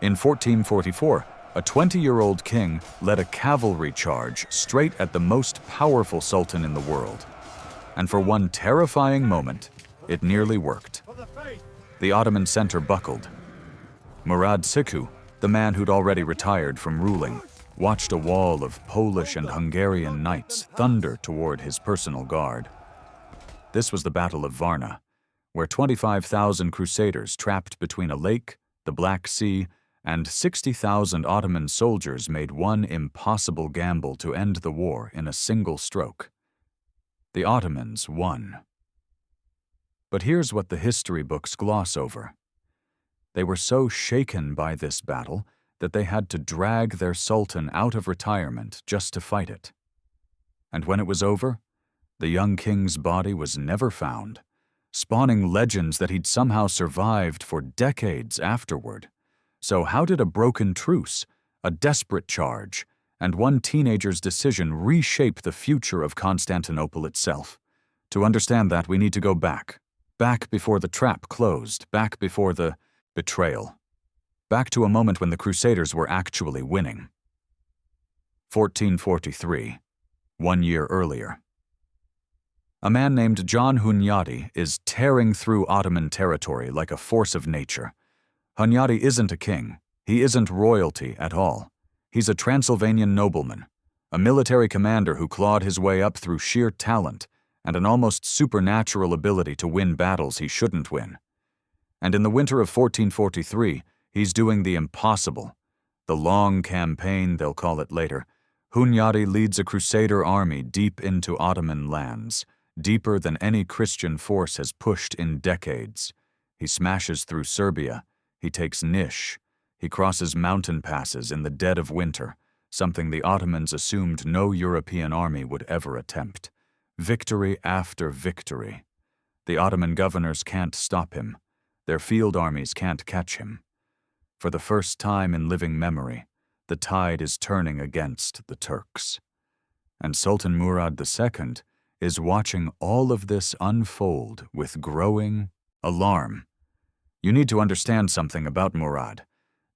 In 1444, a 20-year-old king led a cavalry charge straight at the most powerful sultan in the world. And for one terrifying moment, it nearly worked. The Ottoman center buckled. Murad Siku, the man who'd already retired from ruling, watched a wall of Polish and Hungarian knights thunder toward his personal guard. This was the Battle of Varna, where 25,000 crusaders trapped between a lake, the Black Sea, and 60,000 Ottoman soldiers made one impossible gamble to end the war in a single stroke. The Ottomans won. But here's what the history books gloss over. They were so shaken by this battle that they had to drag their sultan out of retirement just to fight it. And when it was over, the young king's body was never found, spawning legends that he'd somehow survived for decades afterward. So how did a broken truce, a desperate charge, and one teenager's decision reshape the future of Constantinople itself? To understand that, we need to go back before the trap closed, back before the betrayal, back to a moment when the Crusaders were actually winning. 1443, 1 year earlier. A man named John Hunyadi is tearing through Ottoman territory like a force of nature. Hunyadi isn't a king. He isn't royalty at all. He's a Transylvanian nobleman, a military commander who clawed his way up through sheer talent and an almost supernatural ability to win battles he shouldn't win. And in the winter of 1443, he's doing the impossible. The long campaign, they'll call it later. Hunyadi leads a crusader army deep into Ottoman lands, deeper than any Christian force has pushed in decades. He smashes through Serbia. He takes Niš. He crosses mountain passes in the dead of winter, something the Ottomans assumed no European army would ever attempt. Victory after victory. The Ottoman governors can't stop him. Their field armies can't catch him. For the first time in living memory, the tide is turning against the Turks. And Sultan Murad II is watching all of this unfold with growing alarm. You need to understand something about Murad.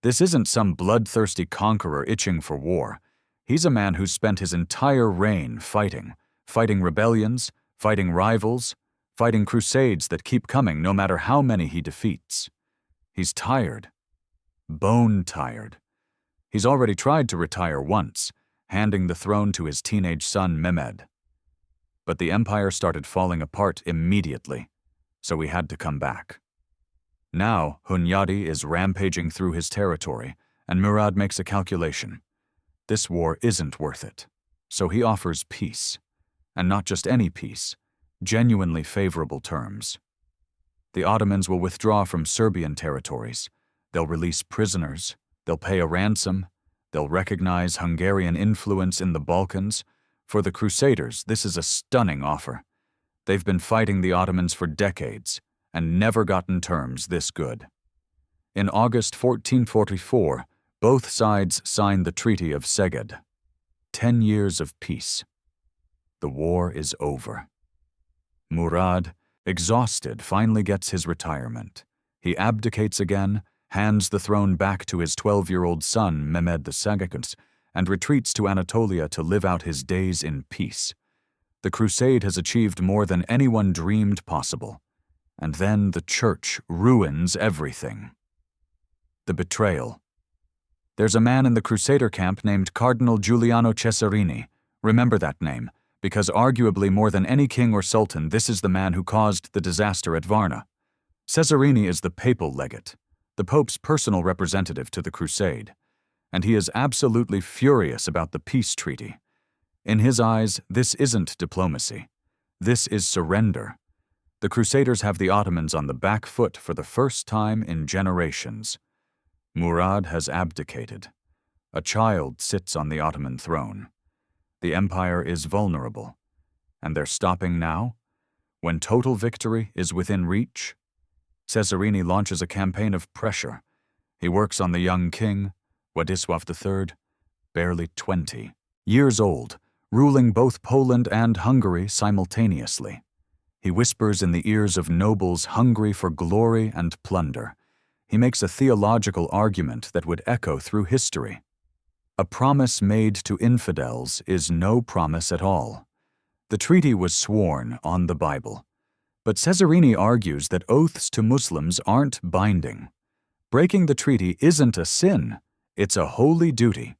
This isn't some bloodthirsty conqueror itching for war. He's a man who's spent his entire reign fighting rebellions, fighting rivals, fighting crusades that keep coming no matter how many he defeats. He's tired. Bone tired. He's already tried to retire once, handing the throne to his teenage son Mehmed. But the empire started falling apart immediately, so he had to come back. Now, Hunyadi is rampaging through his territory, and Murad makes a calculation. This war isn't worth it, so he offers peace. And not just any peace, genuinely favorable terms. The Ottomans will withdraw from Serbian territories. They'll release prisoners. They'll pay a ransom. They'll recognize Hungarian influence in the Balkans. For the Crusaders, this is a stunning offer. They've been fighting the Ottomans for decades and never gotten terms this good. In August 1444, both sides signed the Treaty of Szeged. 10 years of peace. The war is over. Murad, exhausted, finally gets his retirement. He abdicates again, hands the throne back to his 12-year-old son, Mehmed II, and retreats to Anatolia to live out his days in peace. The crusade has achieved more than anyone dreamed possible. And then the church ruins everything. The betrayal. There's a man in the crusader camp named Cardinal Giuliano Cesarini. Remember that name, because arguably more than any king or sultan, this is the man who caused the disaster at Varna. Cesarini is the papal legate, the Pope's personal representative to the crusade, and he is absolutely furious about the peace treaty. In his eyes, this isn't diplomacy. This is surrender. The Crusaders have the Ottomans on the back foot for the first time in generations. Murad has abdicated. A child sits on the Ottoman throne. The empire is vulnerable. And they're stopping now? When total victory is within reach? Cesarini launches a campaign of pressure. He works on the young king, Władysław III, barely 20, years old, ruling both Poland and Hungary simultaneously. He whispers in the ears of nobles hungry for glory and plunder. He makes a theological argument that would echo through history. A promise made to infidels is no promise at all. The treaty was sworn on the Bible. But Cesarini argues that oaths to Muslims aren't binding. Breaking the treaty isn't a sin, it's a holy duty.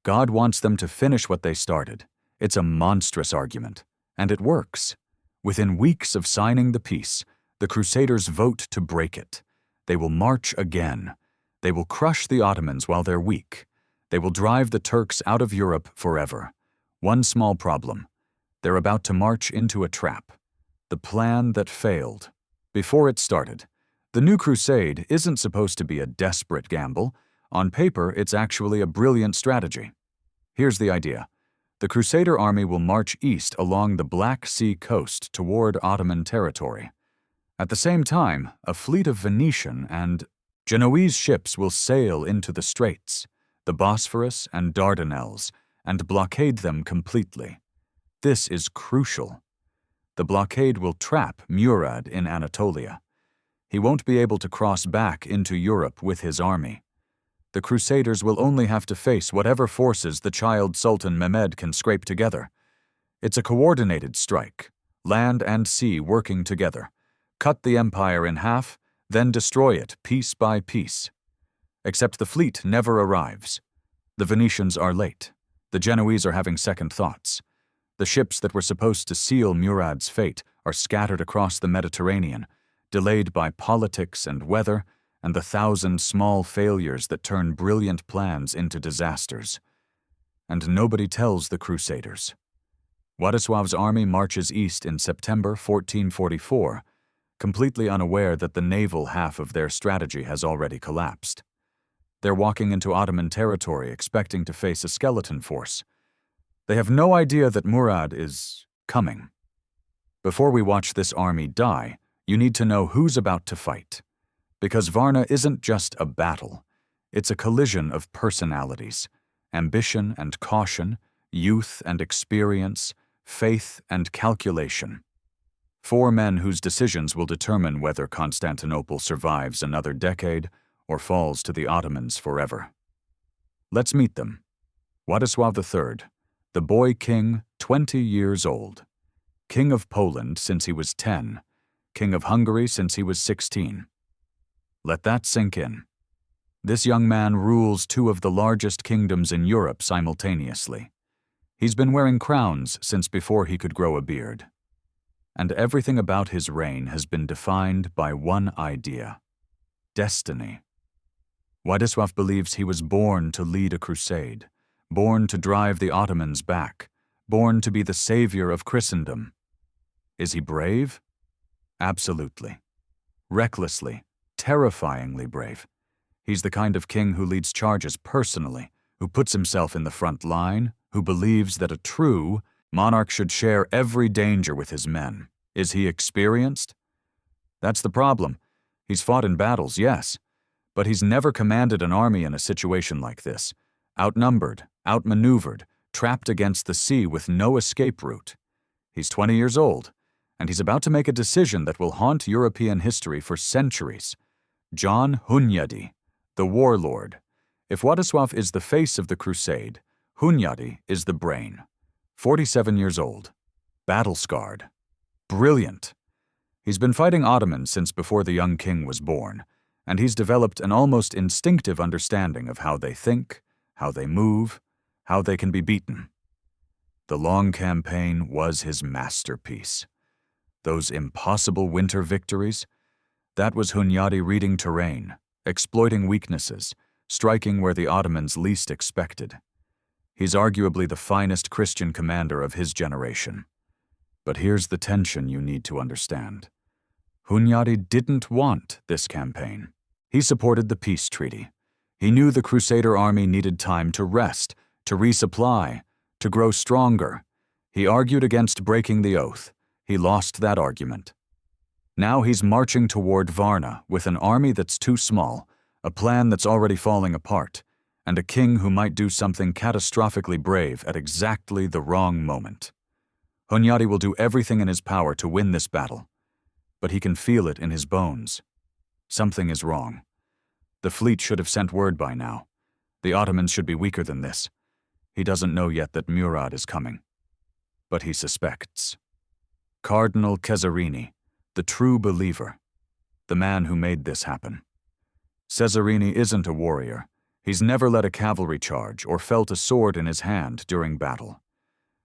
God wants them to finish what they started. It's a monstrous argument, and it works. Within weeks of signing the peace, the Crusaders vote to break it. They will march again. They will crush the Ottomans while they're weak. They will drive the Turks out of Europe forever. One small problem. They're about to march into a trap. The plan that failed. Before it started, the new crusade isn't supposed to be a desperate gamble. On paper, it's actually a brilliant strategy. Here's the idea. The Crusader army will march east along the Black Sea coast toward Ottoman territory. At the same time, a fleet of Venetian and Genoese ships will sail into the straits, the Bosphorus and Dardanelles, and blockade them completely. This is crucial. The blockade will trap Murad in Anatolia. He won't be able to cross back into Europe with his army. The Crusaders will only have to face whatever forces the child Sultan Mehmed can scrape together. It's a coordinated strike, land and sea working together. Cut the empire in half, then destroy it piece by piece. Except the fleet never arrives. The Venetians are late. The Genoese are having second thoughts. The ships that were supposed to seal Murad's fate are scattered across the Mediterranean, delayed by politics and weather, and the 1,000 small failures that turn brilliant plans into disasters. And nobody tells the Crusaders. Władysław's army marches east in September 1444, completely unaware that the naval half of their strategy has already collapsed. They're walking into Ottoman territory expecting to face a skeleton force. They have no idea that Murad is coming. Before we watch this army die, you need to know who's about to fight. Because Varna isn't just a battle. It's a collision of personalities, ambition and caution, youth and experience, faith and calculation. 4 men whose decisions will determine whether Constantinople survives another decade or falls to the Ottomans forever. Let's meet them. Władysław III, the boy king, 20 years old. King of Poland since he was 10, King of Hungary since he was 16. Let that sink in. This young man rules 2 of the largest kingdoms in Europe simultaneously. He's been wearing crowns since before he could grow a beard. And everything about his reign has been defined by one idea: destiny. Władysław believes he was born to lead a crusade, born to drive the Ottomans back, born to be the savior of Christendom. Is he brave? Absolutely. Recklessly, terrifyingly brave. He's the kind of king who leads charges personally, who puts himself in the front line, who believes that a true monarch should share every danger with his men. Is he experienced? That's the problem. He's fought in battles, yes, but he's never commanded an army in a situation like this. Outnumbered, outmaneuvered, trapped against the sea with no escape route. He's 20 years old, and he's about to make a decision that will haunt European history for centuries. John Hunyadi, the warlord. If Władysław is the face of the crusade, Hunyadi is the brain. 47 years old. Battle-scarred. Brilliant. He's been fighting Ottomans since before the young king was born, and he's developed an almost instinctive understanding of how they think, how they move, how they can be beaten. The long campaign was his masterpiece. Those impossible winter victories, that was Hunyadi reading terrain, exploiting weaknesses, striking where the Ottomans least expected. He's arguably the finest Christian commander of his generation. But here's the tension you need to understand. Hunyadi didn't want this campaign. He supported the peace treaty. He knew the Crusader army needed time to rest, to resupply, to grow stronger. He argued against breaking the oath. He lost that argument. Now he's marching toward Varna with an army that's too small, a plan that's already falling apart, and a king who might do something catastrophically brave at exactly the wrong moment. Hunyadi will do everything in his power to win this battle, but he can feel it in his bones. Something is wrong. The fleet should have sent word by now. The Ottomans should be weaker than this. He doesn't know yet that Murad is coming. But he suspects. Cardinal Cesarini, the true believer, the man who made this happen. Cesarini isn't a warrior. He's never led a cavalry charge or felt a sword in his hand during battle.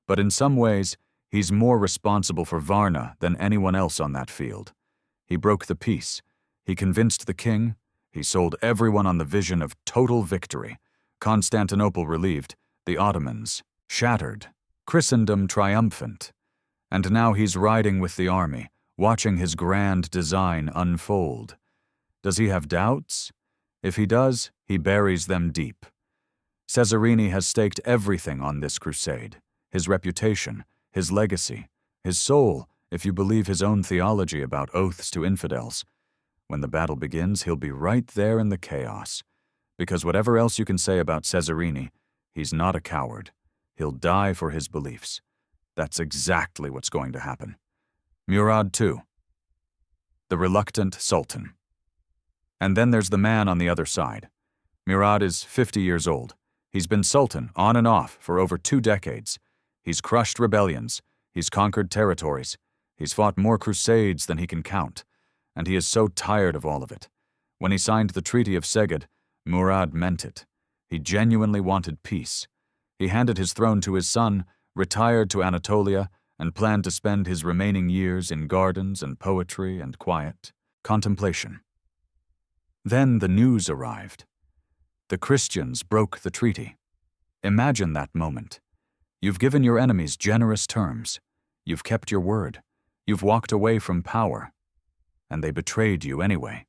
But in some ways, he's more responsible for Varna than anyone else on that field. He broke the peace. He convinced the king. He sold everyone on the vision of total victory. Constantinople relieved, the Ottomans shattered, Christendom triumphant. And now he's riding with the army, watching his grand design unfold. Does he have doubts? If he does, he buries them deep. Cesarini has staked everything on this crusade. His reputation, his legacy, his soul, if you believe his own theology about oaths to infidels. When the battle begins, he'll be right there in the chaos. Because whatever else you can say about Cesarini, he's not a coward. He'll die for his beliefs. That's exactly what's going to happen. Murad too. The reluctant sultan. And then there's the man on the other side. Murad is 50 years old. He's been sultan on and off for over 2 decades. He's crushed rebellions. He's conquered territories. He's fought more crusades than he can count. And he is so tired of all of it. When he signed the Treaty of Szeged, Murad meant it. He genuinely wanted peace. He handed his throne to his son, retired to Anatolia, and planned to spend his remaining years in gardens and poetry and quiet contemplation. Then the news arrived. The Christians broke the treaty. Imagine that moment. You've given your enemies generous terms. You've kept your word. You've walked away from power. And they betrayed you anyway.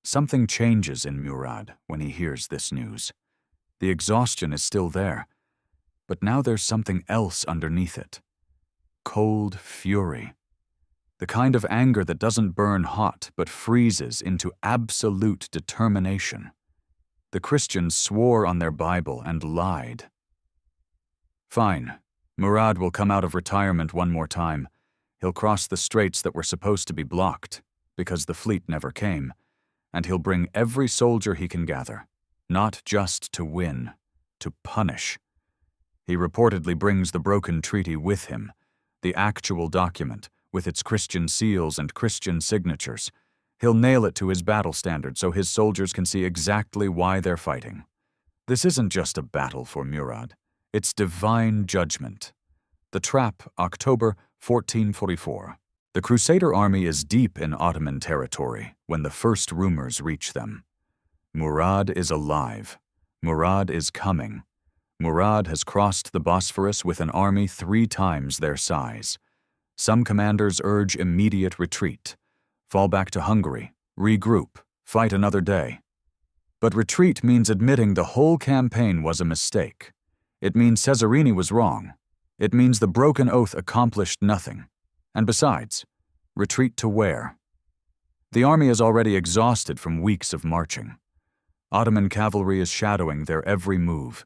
Something changes in Murad when he hears this news. The exhaustion is still there, but now there's something else underneath it. Cold fury. The kind of anger that doesn't burn hot but freezes into absolute determination. The Christians swore on their Bible and lied. Fine, Murad will come out of retirement one more time. He'll cross the straits that were supposed to be blocked, because the fleet never came, and he'll bring every soldier he can gather, not just to win, to punish. He reportedly brings the broken treaty with him, the actual document, with its Christian seals and Christian signatures. He'll nail it to his battle standard so his soldiers can see exactly why they're fighting. This isn't just a battle for Murad. It's divine judgment. The Trap, October 1444. The Crusader army is deep in Ottoman territory when the first rumors reach them. Murad is alive. Murad is coming. Murad has crossed the Bosphorus with an army 3 times their size. Some commanders urge immediate retreat. Fall back to Hungary, regroup, fight another day. But retreat means admitting the whole campaign was a mistake. It means Cesarini was wrong. It means the broken oath accomplished nothing. And besides, retreat to where? The army is already exhausted from weeks of marching. Ottoman cavalry is shadowing their every move.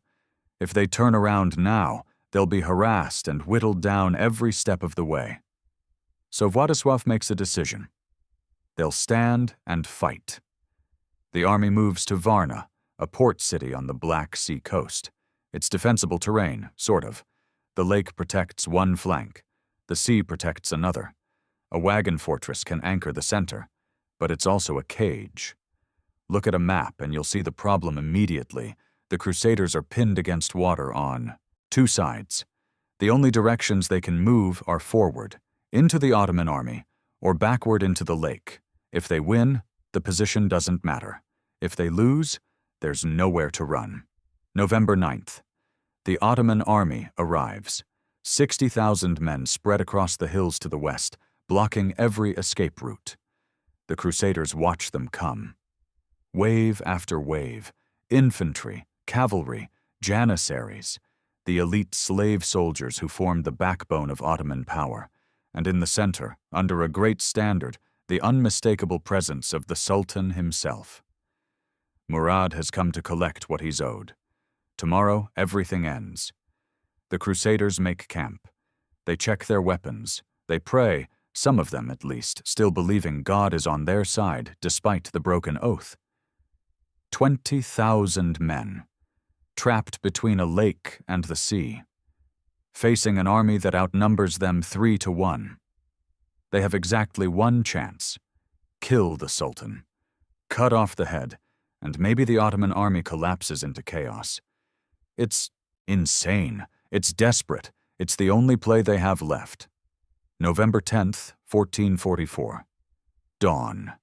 If they turn around now, they'll be harassed and whittled down every step of the way. So Władysław makes a decision. They'll stand and fight. The army moves to Varna, a port city on the Black Sea coast. It's defensible terrain, sort of. The lake protects one flank. The sea protects another. A wagon fortress can anchor the center, but it's also a cage. Look at a map and you'll see the problem immediately. The Crusaders are pinned against water on 2 sides. The only directions they can move are forward, into the Ottoman army, or backward into the lake. If they win, the position doesn't matter. If they lose, there's nowhere to run. November 9th. The Ottoman army arrives. 60,000 men spread across the hills to the west, blocking every escape route. The Crusaders watch them come. Wave after wave, infantry, cavalry, janissaries, the elite slave soldiers who formed the backbone of Ottoman power, and in the center, under a great standard, the unmistakable presence of the Sultan himself. Murad has come to collect what he's owed. Tomorrow, everything ends. The Crusaders make camp. They check their weapons. They pray, some of them at least, still believing God is on their side despite the broken oath. 20,000 men, trapped between a lake and the sea, facing an army that outnumbers them 3-1. They have exactly one chance: kill the Sultan, cut off the head, and maybe the Ottoman army collapses into chaos. It's insane. It's desperate. It's the only play they have left. November 10th, 1444. Dawn.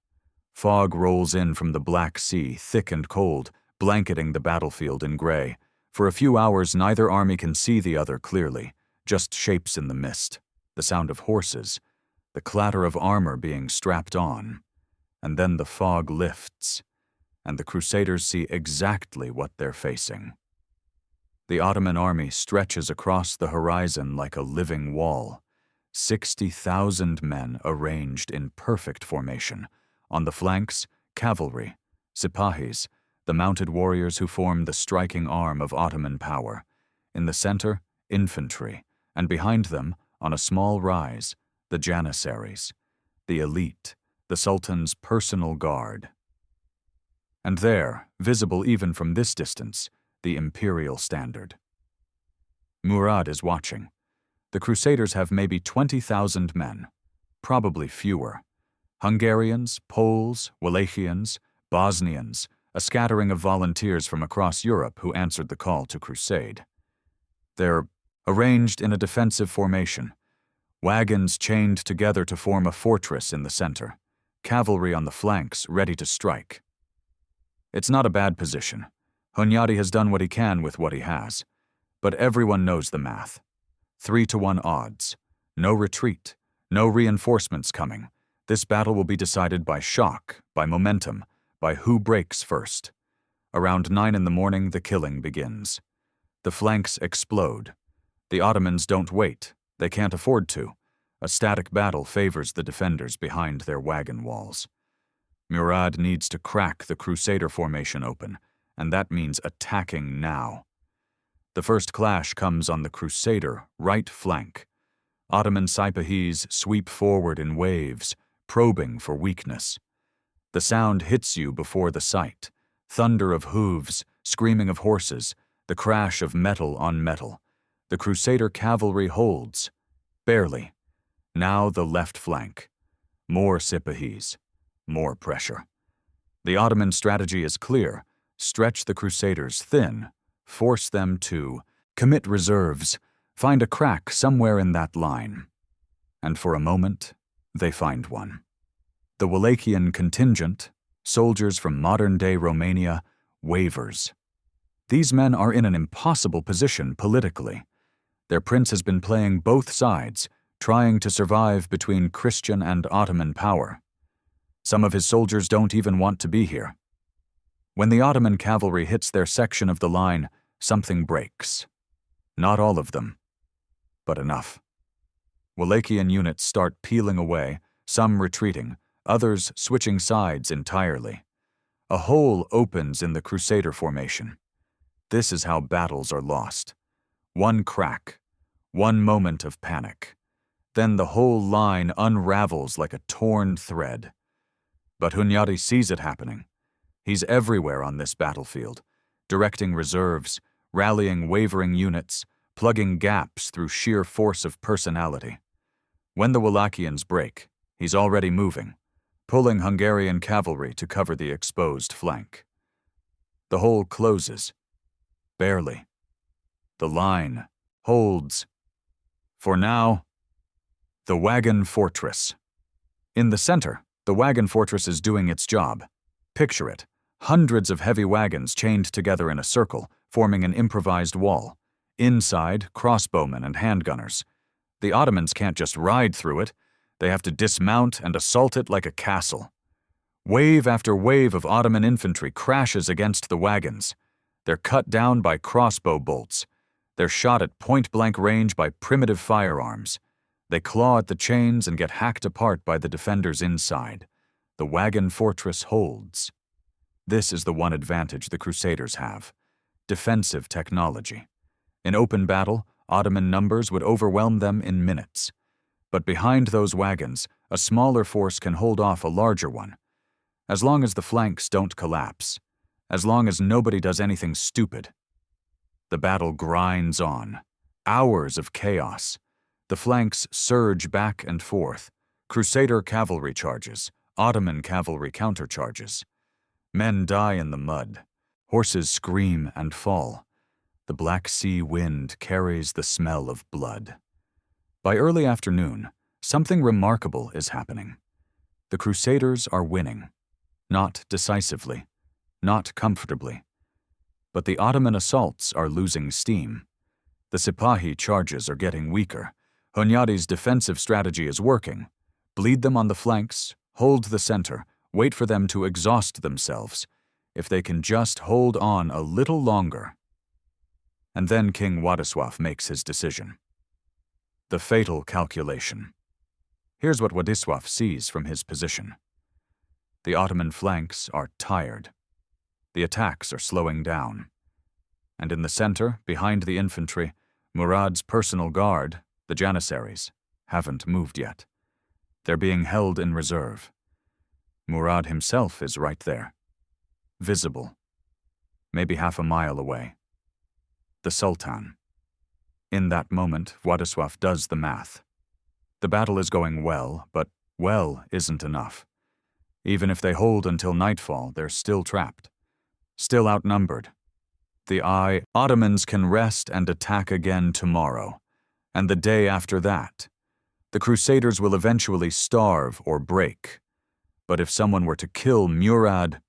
Fog rolls in from the Black Sea, thick and cold, blanketing the battlefield in gray. For a few hours, neither army can see the other clearly, just shapes in the mist, the sound of horses, the clatter of armor being strapped on. And then the fog lifts, and the Crusaders see exactly what they're facing. The Ottoman army stretches across the horizon like a living wall. 60,000 men arranged in perfect formation. On the flanks, cavalry, sipahis, the mounted warriors who form the striking arm of Ottoman power. In the center, infantry, and behind them, on a small rise, the janissaries, the elite, the Sultan's personal guard. And there, visible even from this distance, the imperial standard. Murad is watching. The Crusaders have maybe 20,000 men, probably fewer. Hungarians, Poles, Wallachians, Bosnians, a scattering of volunteers from across Europe who answered the call to crusade. They're arranged in a defensive formation, wagons chained together to form a fortress in the center, cavalry on the flanks ready to strike. It's not a bad position. Hunyadi has done what he can with what he has, but everyone knows the math. 3-1 odds. No retreat. No reinforcements coming. This battle will be decided by shock, by momentum, by who breaks first. Around 9 in the morning, the killing begins. The flanks explode. The Ottomans don't wait. They can't afford to. A static battle favors the defenders behind their wagon walls. Murad needs to crack the Crusader formation open, and that means attacking now. The first clash comes on the Crusader right flank. Ottoman sipahis sweep forward in waves, probing for weakness. The sound hits you before the sight. Thunder of hooves, screaming of horses, the crash of metal on metal. The Crusader cavalry holds. Barely. Now the left flank. More sipahis. More pressure. The Ottoman strategy is clear. Stretch the Crusaders thin. Force them to commit reserves. Find a crack somewhere in that line. And for a moment, they find one. The Wallachian contingent, soldiers from modern-day Romania, wavers. These men are in an impossible position politically. Their prince has been playing both sides, trying to survive between Christian and Ottoman power. Some of his soldiers don't even want to be here. When the Ottoman cavalry hits their section of the line, something breaks. Not all of them, but enough. Wallachian units start peeling away, some retreating, others switching sides entirely. A hole opens in the Crusader formation. This is how battles are lost. One crack, one moment of panic. Then the whole line unravels like a torn thread. But Hunyadi sees it happening. He's everywhere on this battlefield, directing reserves, rallying wavering units, plugging gaps through sheer force of personality. When the Wallachians break, he's already moving, pulling Hungarian cavalry to cover the exposed flank. The hole closes. Barely. The line holds. For now, the wagon fortress. In the center, the wagon fortress is doing its job. Picture it. Hundreds of heavy wagons chained together in a circle, forming an improvised wall. Inside, crossbowmen and handgunners. The Ottomans can't just ride through it. They have to dismount and assault it like a castle. Wave after wave of Ottoman infantry crashes against the wagons. They're cut down by crossbow bolts. They're shot at point-blank range by primitive firearms. They claw at the chains and get hacked apart by the defenders inside. The wagon fortress holds. This is the one advantage the Crusaders have: defensive technology. In open battle, Ottoman numbers would overwhelm them in minutes. But behind those wagons, a smaller force can hold off a larger one. As long as the flanks don't collapse, as long as nobody does anything stupid. The battle grinds on. Hours of chaos. The flanks surge back and forth. Crusader cavalry charges, Ottoman cavalry countercharges. Men die in the mud. Horses scream and fall. The Black Sea wind carries the smell of blood. By early afternoon, something remarkable is happening. The Crusaders are winning. Not decisively, not comfortably. But the Ottoman assaults are losing steam. The Sipahi charges are getting weaker. Hunyadi's defensive strategy is working. Bleed them on the flanks, hold the center, wait for them to exhaust themselves. If they can just hold on a little longer. And then King Władysław makes his decision. The fatal calculation. Here's what Władysław sees from his position. The Ottoman flanks are tired. The attacks are slowing down. And in the center, behind the infantry, Murad's personal guard, the Janissaries, haven't moved yet. They're being held in reserve. Murad himself is right there. Visible. Maybe half a mile away. The Sultan. In that moment, Władysław does the math. The battle is going well, but well isn't enough. Even if they hold until nightfall, they're still trapped. Still outnumbered. The Ottomans can rest and attack again tomorrow, and the day after that. The Crusaders will eventually starve or break. But if someone were to kill Murad,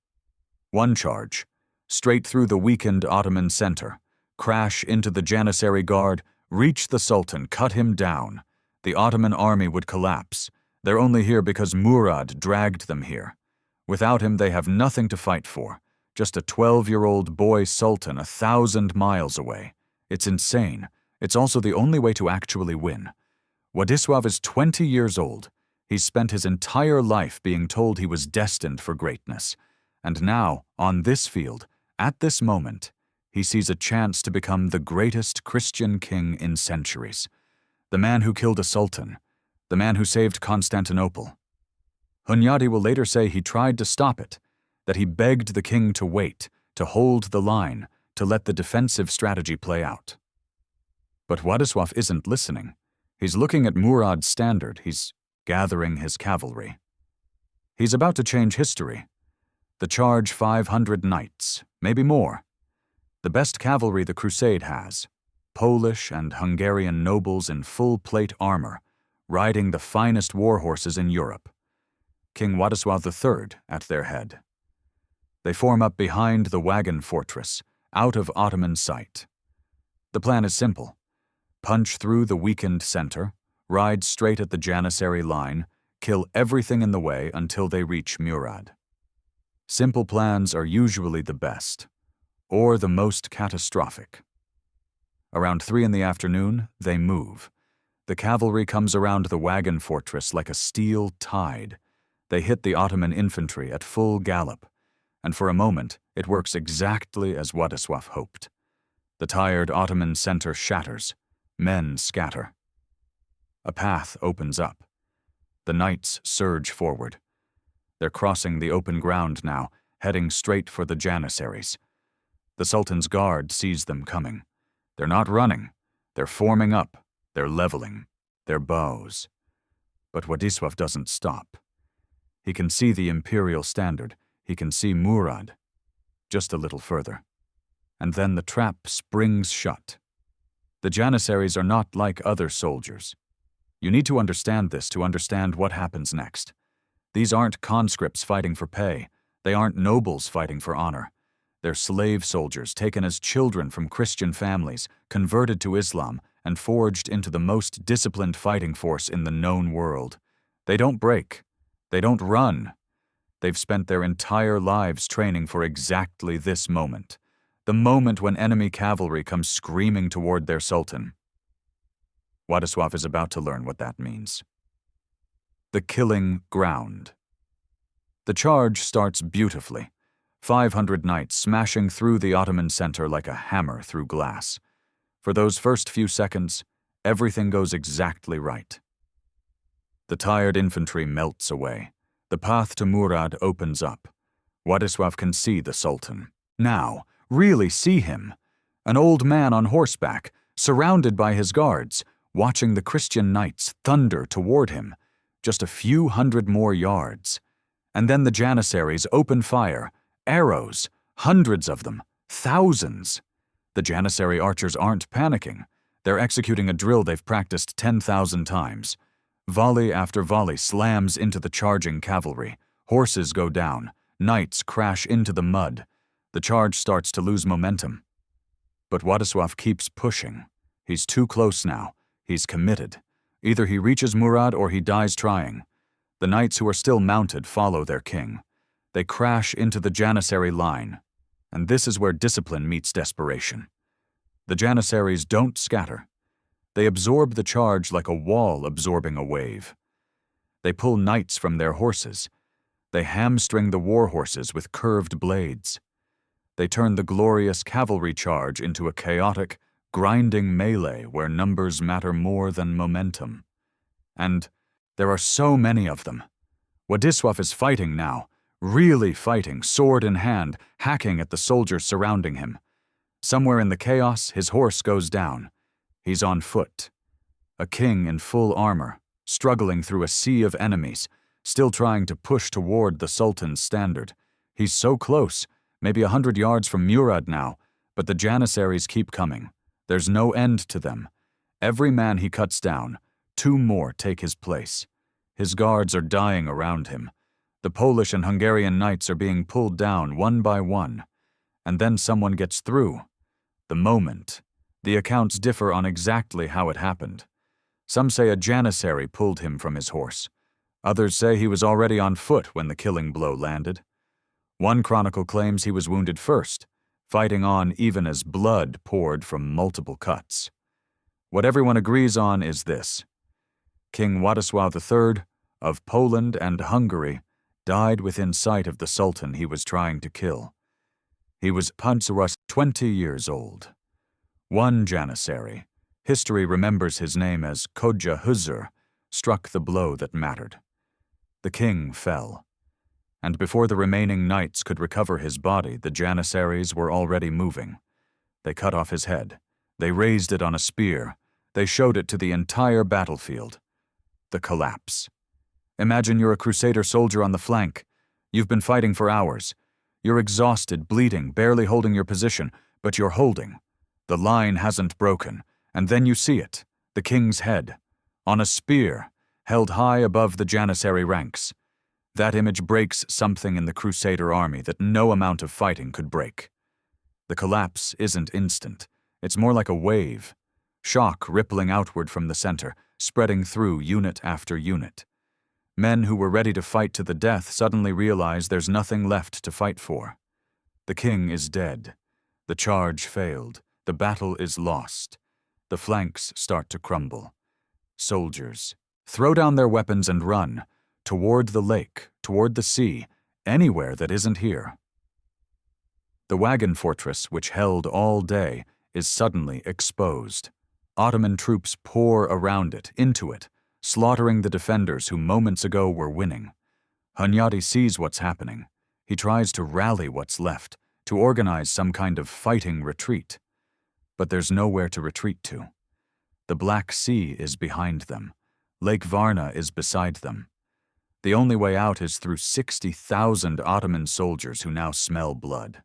one charge, straight through the weakened Ottoman center, crash into the Janissary guard, reach the Sultan, cut him down, the Ottoman army would collapse. They're only here because Murad dragged them here. Without him, they have nothing to fight for. Just a 12-year-old boy sultan 1,000 miles away. It's insane. It's also the only way to actually win. Władysław is 20 years old. He's spent his entire life being told he was destined for greatness. And now, on this field, at this moment, he sees a chance to become the greatest Christian king in centuries. The man who killed a sultan. The man who saved Constantinople. Hunyadi will later say he tried to stop it, that he begged the king to wait, to hold the line, to let the defensive strategy play out. But Władysław isn't listening. He's looking at Murad's standard. He's gathering his cavalry. He's about to change history. The charge 500 knights, maybe more. The best cavalry the crusade has. Polish and Hungarian nobles in full plate armor, riding the finest war horses in Europe. King Władysław III at their head. They form up behind the wagon fortress, out of Ottoman sight. The plan is simple. Punch through the weakened center, ride straight at the Janissary line, kill everything in the way until they reach Murad. Simple plans are usually the best, or the most catastrophic. Around 3 in the afternoon, they move. The cavalry comes around the wagon fortress like a steel tide. They hit the Ottoman infantry at full gallop, and for a moment it works exactly as Władysław hoped. The tired Ottoman center shatters. Men scatter. A path opens up. The knights surge forward. They're crossing the open ground now, heading straight for the Janissaries. The Sultan's guard sees them coming. They're not running. They're forming up. They're leveling. Their bows. But Władysław doesn't stop. He can see the imperial standard. He can see Murad. Just a little further. And then the trap springs shut. The Janissaries are not like other soldiers. You need to understand this to understand what happens next. These aren't conscripts fighting for pay. They aren't nobles fighting for honor. They're slave soldiers taken as children from Christian families, converted to Islam, and forged into the most disciplined fighting force in the known world. They don't break. They don't run. They've spent their entire lives training for exactly this moment. The moment when enemy cavalry comes screaming toward their sultan. Władysław is about to learn what that means. The killing ground. The charge starts beautifully. 500 knights smashing through the Ottoman center like a hammer through glass. For those first few seconds, everything goes exactly right. The tired infantry melts away. The path to Murad opens up. Władysław can see the Sultan. Now, really see him. An old man on horseback, surrounded by his guards, watching the Christian knights thunder toward him, just a few hundred more yards. And then the Janissaries open fire, arrows, hundreds of them, thousands. The Janissary archers aren't panicking. They're executing a drill they've practiced 10,000 times. Volley after volley slams into the charging cavalry. Horses go down. Knights crash into the mud. The charge starts to lose momentum. But Władysław keeps pushing. He's too close now. He's committed. Either he reaches Murad or he dies trying. The knights who are still mounted follow their king. They crash into the Janissary line. And this is where discipline meets desperation. The Janissaries don't scatter. They absorb the charge like a wall absorbing a wave. They pull knights from their horses. They hamstring the war horses with curved blades. They turn the glorious cavalry charge into a chaotic, grinding melee where numbers matter more than momentum. And there are so many of them. Władysław is fighting now, really fighting, sword in hand, hacking at the soldiers surrounding him. Somewhere in the chaos, his horse goes down. He's on foot. A king in full armor, struggling through a sea of enemies, still trying to push toward the Sultan's standard. He's so close, maybe 100 yards from Murad now, but the Janissaries keep coming. There's no end to them. Every man he cuts down, 2 more take his place. His guards are dying around him. The Polish and Hungarian knights are being pulled down one by one. And then someone gets through. The moment. The accounts differ on exactly how it happened. Some say a Janissary pulled him from his horse. Others say he was already on foot when the killing blow landed. One chronicle claims he was wounded first, fighting on even as blood poured from multiple cuts. What everyone agrees on is this. King Władysław III of Poland and Hungary died within sight of the Sultan he was trying to kill. He was 20 years old. One Janissary, history remembers his name as Kodja Huzur, struck the blow that mattered. The king fell. And before the remaining knights could recover his body, the Janissaries were already moving. They cut off his head. They raised it on a spear. They showed it to the entire battlefield. The collapse. Imagine you're a crusader soldier on the flank. You've been fighting for hours. You're exhausted, bleeding, barely holding your position, but you're holding. The line hasn't broken, and then you see it, the king's head, on a spear, held high above the Janissary ranks. That image breaks something in the crusader army that no amount of fighting could break. The collapse isn't instant. It's more like a wave. Shock rippling outward from the center, spreading through unit after unit. Men who were ready to fight to the death suddenly realize there's nothing left to fight for. The king is dead. The charge failed. The battle is lost. The flanks start to crumble. Soldiers throw down their weapons and run, toward the lake, toward the sea, anywhere that isn't here. The wagon fortress, which held all day, is suddenly exposed. Ottoman troops pour around it, into it, slaughtering the defenders who moments ago were winning. Hunyadi sees what's happening. He tries to rally what's left, to organize some kind of fighting retreat. But there's nowhere to retreat to. The Black Sea is behind them. Lake Varna is beside them. The only way out is through 60,000 Ottoman soldiers who now smell blood.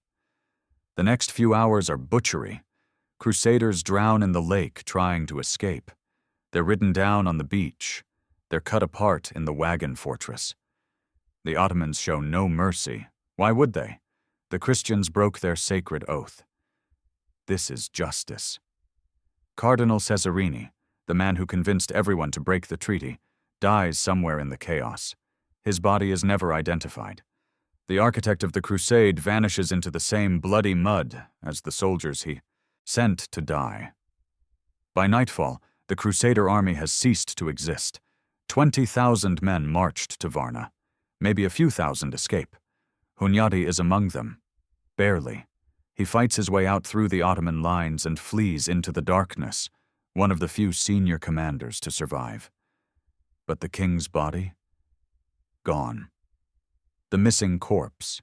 The next few hours are butchery. Crusaders drown in the lake trying to escape. They're ridden down on the beach. They're cut apart in the wagon fortress. The Ottomans show no mercy. Why would they? The Christians broke their sacred oath. This is justice. Cardinal Cesarini, the man who convinced everyone to break the treaty, dies somewhere in the chaos. His body is never identified. The architect of the crusade vanishes into the same bloody mud as the soldiers he sent to die. By nightfall, the crusader army has ceased to exist. 20,000 men marched to Varna. Maybe a few thousand escape. Hunyadi is among them. Barely. He fights his way out through the Ottoman lines and flees into the darkness, one of the few senior commanders to survive. But the king's body? Gone. The missing corpse.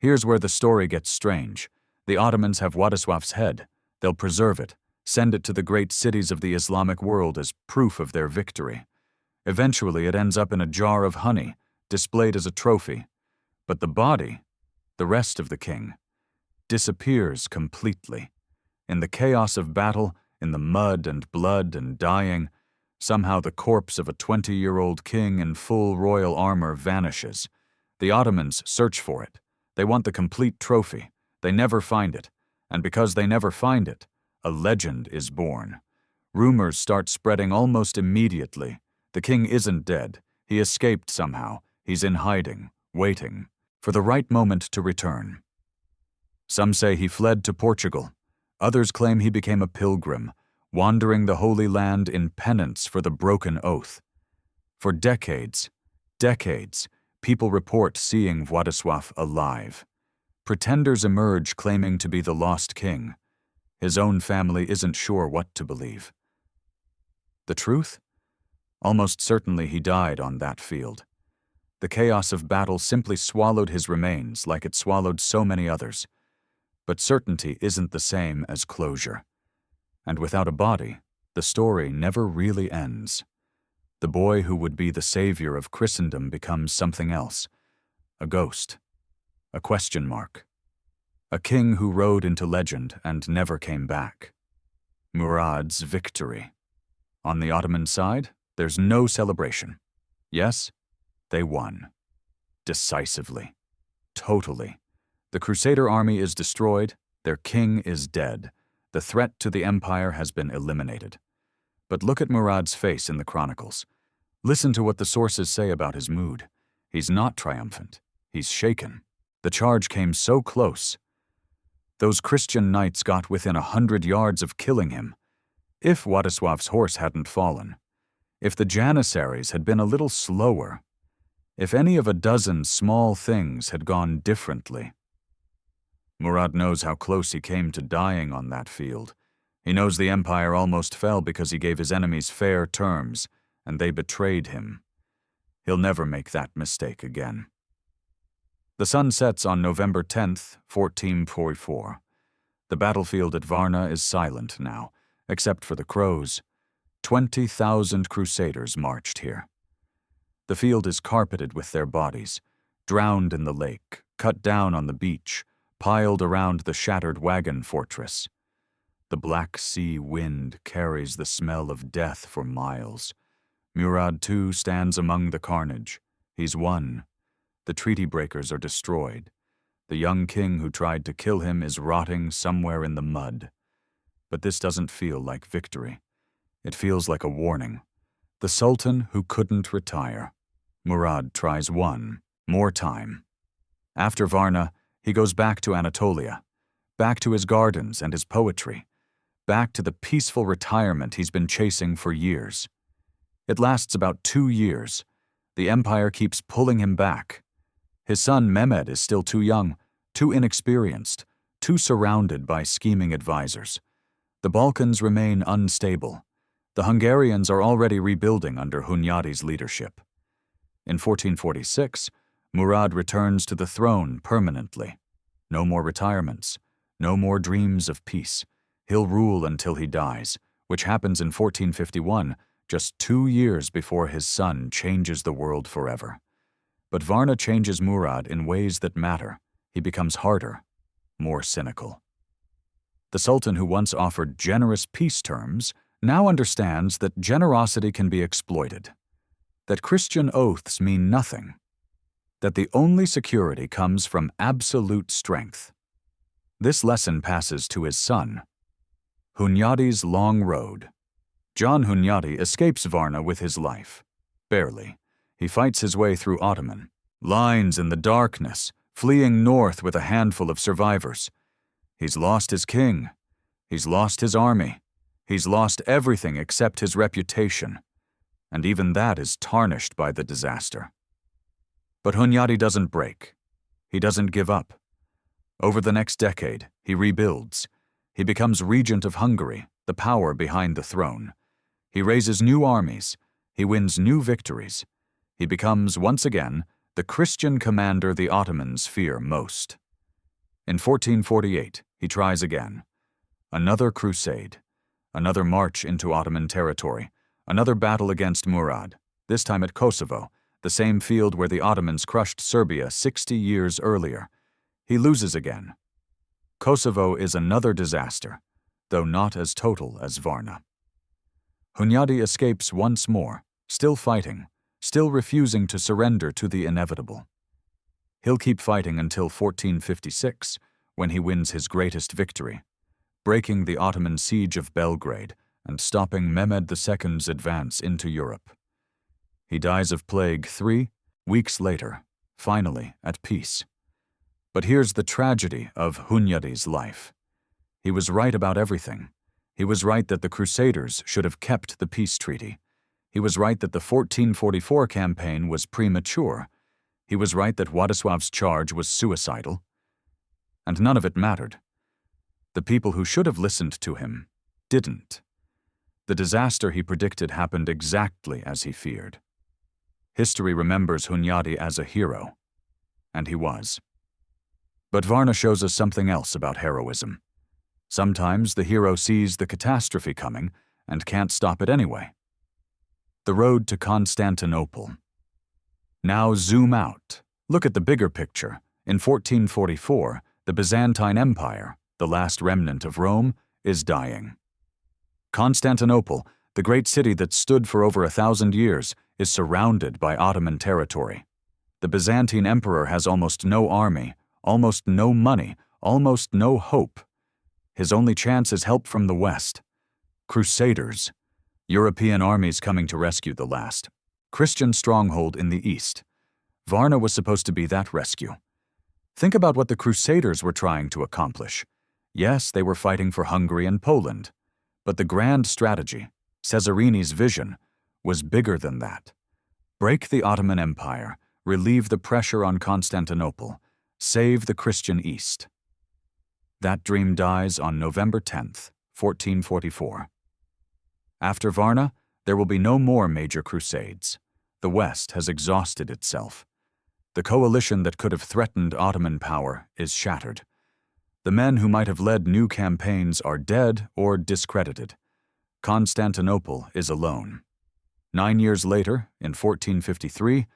Here's where the story gets strange. The Ottomans have Władysław's head. They'll preserve it, send it to the great cities of the Islamic world as proof of their victory. Eventually, it ends up in a jar of honey, displayed as a trophy. But the body, the rest of the king, disappears completely. In the chaos of battle, in the mud and blood and dying, somehow the corpse of a 20-year-old king in full royal armor vanishes. The Ottomans search for it. They want the complete trophy. They never find it. And because they never find it, a legend is born. Rumors start spreading almost immediately. The king isn't dead. He escaped somehow. He's in hiding, waiting for the right moment to return. Some say he fled to Portugal. Others claim he became a pilgrim, wandering the Holy Land in penance for the broken oath. For decades, people report seeing Władysław alive. Pretenders emerge claiming to be the lost king. His own family isn't sure what to believe. The truth? Almost certainly he died on that field. The chaos of battle simply swallowed his remains like it swallowed so many others. But certainty isn't the same as closure. And without a body, the story never really ends. The boy who would be the savior of Christendom becomes something else. A ghost. A question mark. A king who rode into legend and never came back. Murad's victory. On the Ottoman side, there's no celebration. Yes, they won. Decisively. Totally. The Crusader army is destroyed, their king is dead. The threat to the empire has been eliminated. But look at Murad's face in the chronicles. Listen to what the sources say about his mood. He's not triumphant. He's shaken. The charge came so close. Those Christian knights got within 100 yards of killing him. If Władysław's horse hadn't fallen, if the Janissaries had been a little slower, if any of a dozen small things had gone differently. Murad knows how close he came to dying on that field. He knows the empire almost fell because he gave his enemies fair terms, and they betrayed him. He'll never make that mistake again. The sun sets on November 10th, 1444. The battlefield at Varna is silent now, except for the crows. 20,000 crusaders marched here. The field is carpeted with their bodies, drowned in the lake, cut down on the beach, piled around the shattered wagon fortress. The Black Sea wind carries the smell of death for miles. Murad, too, stands among the carnage. He's won. The treaty breakers are destroyed. The young king who tried to kill him is rotting somewhere in the mud. But this doesn't feel like victory. It feels like a warning. The Sultan who couldn't retire. Murad tries one more time. After Varna, he goes back to Anatolia, back to his gardens and his poetry, back to the peaceful retirement he's been chasing for years. It lasts about 2 years. The empire keeps pulling him back. His son Mehmed is still too young, too inexperienced, too surrounded by scheming advisors. The Balkans remain unstable. The Hungarians are already rebuilding under Hunyadi's leadership. In 1446, Murad returns to the throne permanently. No more retirements, no more dreams of peace. He'll rule until he dies, which happens in 1451, just 2 years before his son changes the world forever. But Varna changes Murad in ways that matter. He becomes harder, more cynical. The Sultan who once offered generous peace terms now understands that generosity can be exploited, that Christian oaths mean nothing, that the only security comes from absolute strength. This lesson passes to his son. Hunyadi's long road. John Hunyadi escapes Varna with his life. Barely. He fights his way through Ottoman lines in the darkness, fleeing north with a handful of survivors. He's lost his king. He's lost his army. He's lost everything except his reputation. And even that is tarnished by the disaster. But Hunyadi doesn't break. He doesn't give up. Over the next decade, he rebuilds. He becomes regent of Hungary, the power behind the throne. He raises new armies. He wins new victories. He becomes, once again, the Christian commander the Ottomans fear most. In 1448, he tries again. Another crusade, another march into Ottoman territory, another battle against Murad, this time at Kosovo, the same field where the Ottomans crushed Serbia 60 years earlier. He loses again. Kosovo is another disaster, though not as total as Varna. Hunyadi escapes once more, still fighting, still refusing to surrender to the inevitable. He'll keep fighting until 1456, when he wins his greatest victory, breaking the Ottoman siege of Belgrade and stopping Mehmed II's advance into Europe. He dies of plague 3 weeks later, finally at peace. But here's the tragedy of Hunyadi's life. He was right about everything. He was right that the Crusaders should have kept the peace treaty. He was right that the 1444 campaign was premature. He was right that Władysław's charge was suicidal. And none of it mattered. The people who should have listened to him didn't. The disaster he predicted happened exactly as he feared. History remembers Hunyadi as a hero, and he was. But Varna shows us something else about heroism. Sometimes the hero sees the catastrophe coming and can't stop it anyway. The road to Constantinople. Now zoom out. Look at the bigger picture. In 1444, the Byzantine Empire, the last remnant of Rome, is dying. Constantinople, the great city that stood for over 1,000 years, is surrounded by Ottoman territory. The Byzantine emperor has almost no army, almost no money, almost no hope. His only chance is help from the West. Crusaders. European armies coming to rescue the last. Christian stronghold in the East. Varna was supposed to be that rescue. Think about what the Crusaders were trying to accomplish. Yes, they were fighting for Hungary and Poland. But the grand strategy, Cesarini vision, was bigger than that. Break the Ottoman Empire, relieve the pressure on Constantinople, save the Christian East. That dream dies on November 10th, 1444. After Varna, there will be no more major crusades. The West has exhausted itself. The coalition that could have threatened Ottoman power is shattered. The men who might have led new campaigns are dead or discredited. Constantinople is alone. 9 years later, in 1453,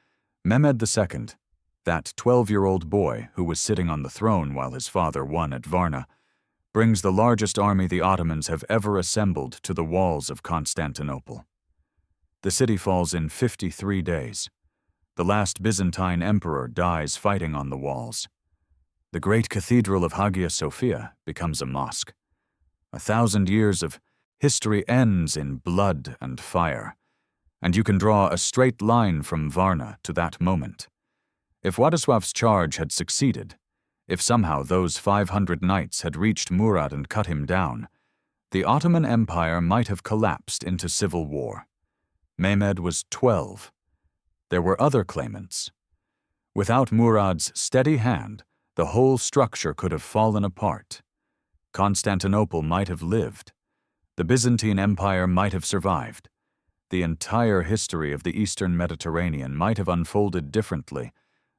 Mehmed II, that 12-year-old boy who was sitting on the throne while his father won at Varna, brings the largest army the Ottomans have ever assembled to the walls of Constantinople. The city falls in 53 days. The last Byzantine emperor dies fighting on the walls. The great cathedral of Hagia Sophia becomes a mosque. 1,000 years of history ends in blood and fire, and you can draw a straight line from Varna to that moment. If Władysław's charge had succeeded, if somehow those 500 knights had reached Murad and cut him down, the Ottoman Empire might have collapsed into civil war. Mehmed was 12. There were other claimants. Without Murad's steady hand, the whole structure could have fallen apart. Constantinople might have lived. The Byzantine Empire might have survived. The entire history of the Eastern Mediterranean might have unfolded differently,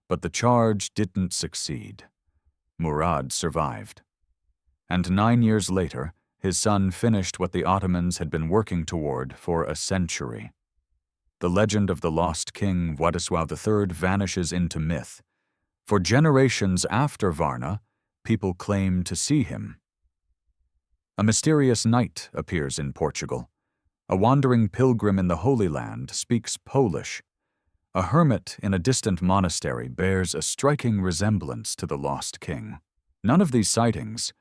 but the charge didn't succeed. Murad survived. And 9 years later, his son finished what the Ottomans had been working toward for a century. The legend of the lost King Władysław III vanishes into myth. For generations after Varna, people claim to see him. A mysterious knight appears in Portugal. A wandering pilgrim in the Holy Land speaks Polish. A hermit in a distant monastery bears a striking resemblance to the lost king. None of these sightings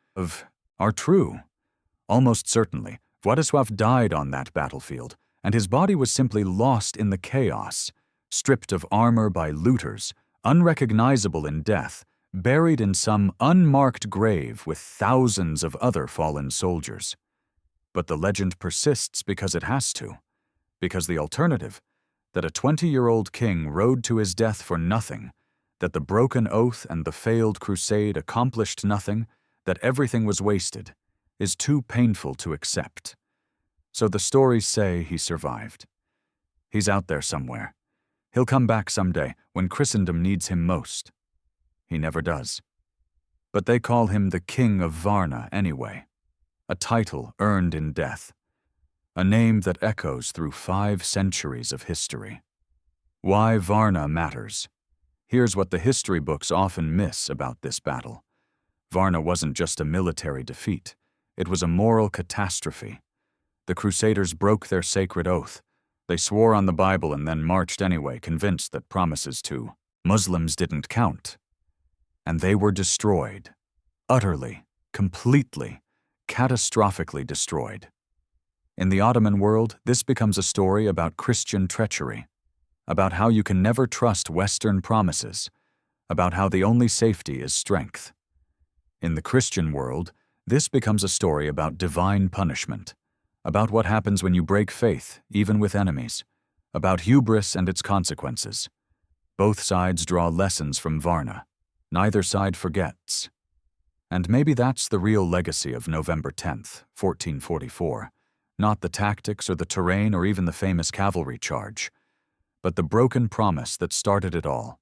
are true. Almost certainly, Władysław died on that battlefield, and his body was simply lost in the chaos, stripped of armor by looters, unrecognizable in death, buried in some unmarked grave with thousands of other fallen soldiers. But the legend persists because it has to, because the alternative, that a 20-year-old king rode to his death for nothing, that the broken oath and the failed crusade accomplished nothing, that everything was wasted, is too painful to accept. So the stories say he survived. He's out there somewhere. He'll come back someday when Christendom needs him most. He never does. But they call him the King of Varna anyway, a title earned in death, a name that echoes through 5 centuries of history. Why Varna matters. Here's what the history books often miss about this battle. Varna wasn't just a military defeat, it was a moral catastrophe. The Crusaders broke their sacred oath. They swore on the Bible and then marched anyway, convinced that promises to Muslims didn't count. And they were destroyed. Utterly, completely, catastrophically destroyed. In the Ottoman world, this becomes a story about Christian treachery, about how you can never trust Western promises, about how the only safety is strength. In the Christian world, this becomes a story about divine punishment, about what happens when you break faith, even with enemies, about hubris and its consequences. Both sides draw lessons from Varna. Neither side forgets. And maybe that's the real legacy of November 10th, 1444, not the tactics or the terrain or even the famous cavalry charge, but the broken promise that started it all.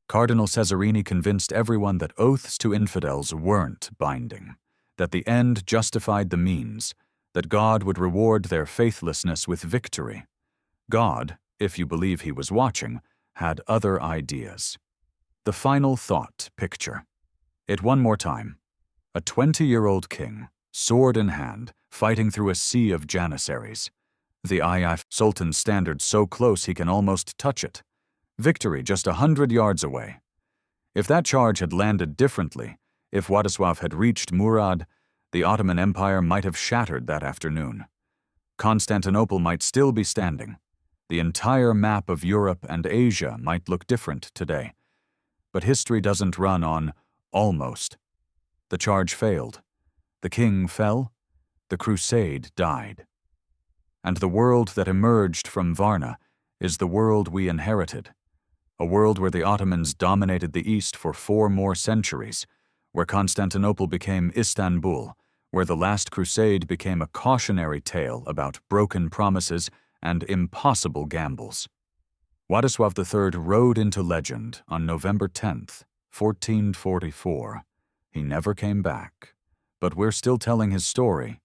Cardinal Cesarini convinced everyone that oaths to infidels weren't binding, that the end justified the means, that God would reward their faithlessness with victory. God, if you believe he was watching, had other ideas. The final thought picture. It one more time. A 20-year-old king, sword in hand, fighting through a sea of janissaries. The Ayaf Sultan's standard so close he can almost touch it. Victory just 100 yards away. If that charge had landed differently, if Władysław had reached Murad, the Ottoman Empire might have shattered that afternoon. Constantinople might still be standing. The entire map of Europe and Asia might look different today. But history doesn't run on almost. The charge failed. The king fell. The crusade died. And the world that emerged from Varna is the world we inherited. A world where the Ottomans dominated the East for 4 more centuries, where Constantinople became Istanbul, where the last crusade became a cautionary tale about broken promises and impossible gambles. Władysław III rode into legend on November 10th, 1444. He never came back, but we're still telling his story